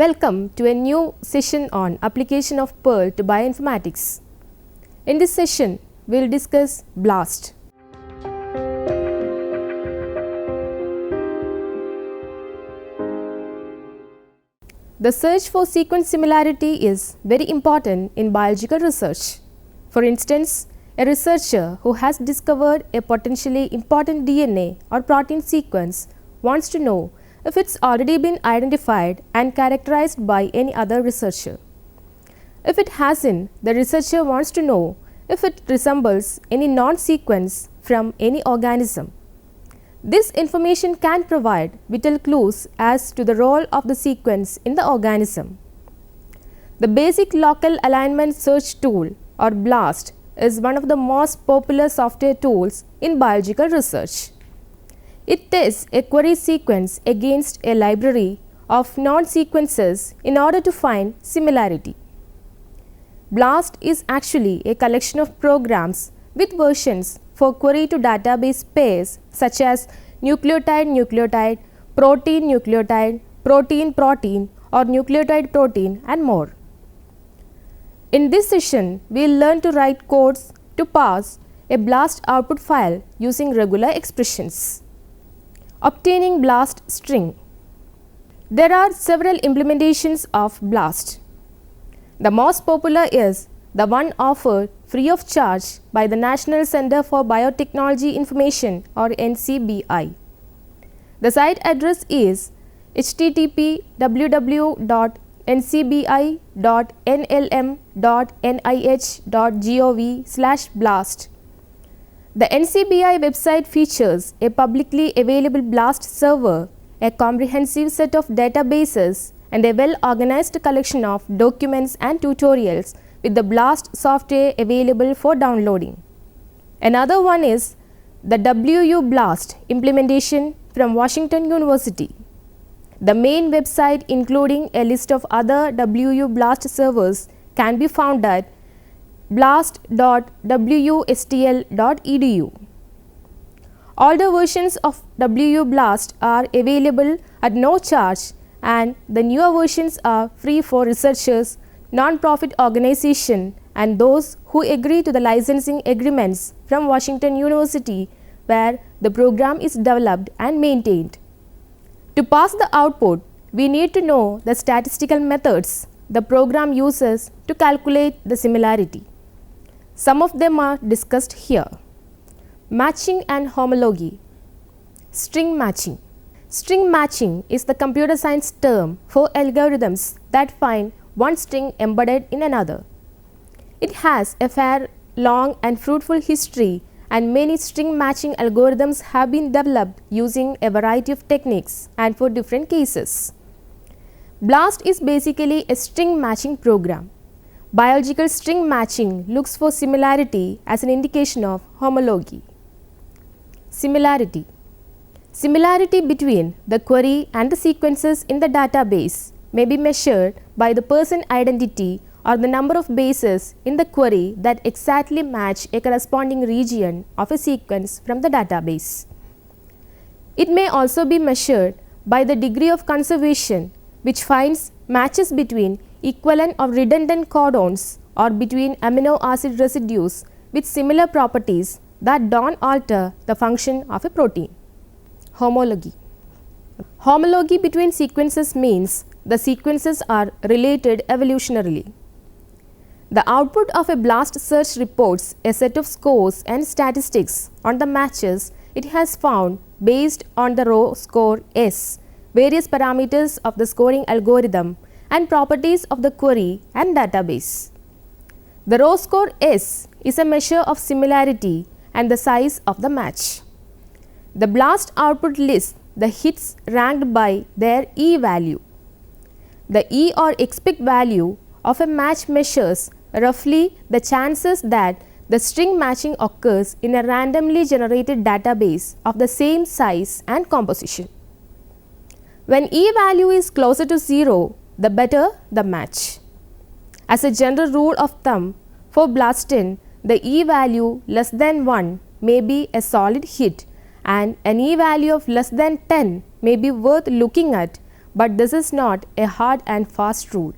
Welcome to a new session on application of Perl to bioinformatics. In this session, we will discuss BLAST. The search for sequence similarity is very important in biological research. For instance, a researcher who has discovered a potentially important DNA or protein sequence wants to know if it's already been identified and characterized by any other researcher. If it hasn't, the researcher wants to know if it resembles any non-sequence from any organism. This information can provide vital clues as to the role of the sequence in the organism. The basic local alignment search tool or BLAST is one of the most popular software tools in biological research. It tests a query sequence against a library of non-sequences in order to find similarity. BLAST is actually a collection of programs with versions for query to database pairs such as nucleotide-nucleotide, protein-nucleotide, protein-protein or nucleotide-protein and more. In this session, we will learn to write codes to parse a BLAST output file using regular expressions. Obtaining BLAST string. There are several implementations of BLAST. The most popular is the one offered free of charge by the National Center for Biotechnology Information or NCBI. The site address is http://nlm.nih.gov/blast. The NCBI website features a publicly available BLAST server, a comprehensive set of databases, and a well-organized collection of documents and tutorials with the BLAST software available for downloading. Another one is the WU-BLAST implementation from Washington University. The main website, including a list of other WU-BLAST servers, can be found at blast.wustl.edu. Older versions of WU-BLAST are available at no charge, and the newer versions are free for researchers, non-profit organizations, and those who agree to the licensing agreements from Washington University where the program is developed and maintained. To parse the output, we need to know the statistical methods the program uses to calculate the similarity. Some of them are discussed here. Matching and homology. String matching. String matching is the computer science term for algorithms that find one string embedded in another. It has a fair, long and fruitful history, and many string matching algorithms have been developed using a variety of techniques and for different cases. BLAST is basically a string matching program. Biological string matching looks for similarity as an indication of homology. Similarity. Similarity between the query and the sequences in the database may be measured by the person identity or the number of bases in the query that exactly match a corresponding region of a sequence from the database. It may also be measured by the degree of conservation, which finds matches between equivalent or redundant codons or between amino acid residues with similar properties that don't alter the function of a protein. Homology. Homology between sequences means the sequences are related evolutionarily. The output of a BLAST search reports a set of scores and statistics on the matches it has found based on the row score S, various parameters of the scoring algorithm, and properties of the query and database. The row score S is a measure of similarity and the size of the match. The BLAST output lists the hits ranked by their E value. The E or expect value of a match measures roughly the chances that the string matching occurs in a randomly generated database of the same size and composition. When E value is closer to 0, the better the match. As a general rule of thumb, for BLASTing, the E value less than 1 may be a solid hit, and an E value of less than 10 may be worth looking at, but this is not a hard and fast rule.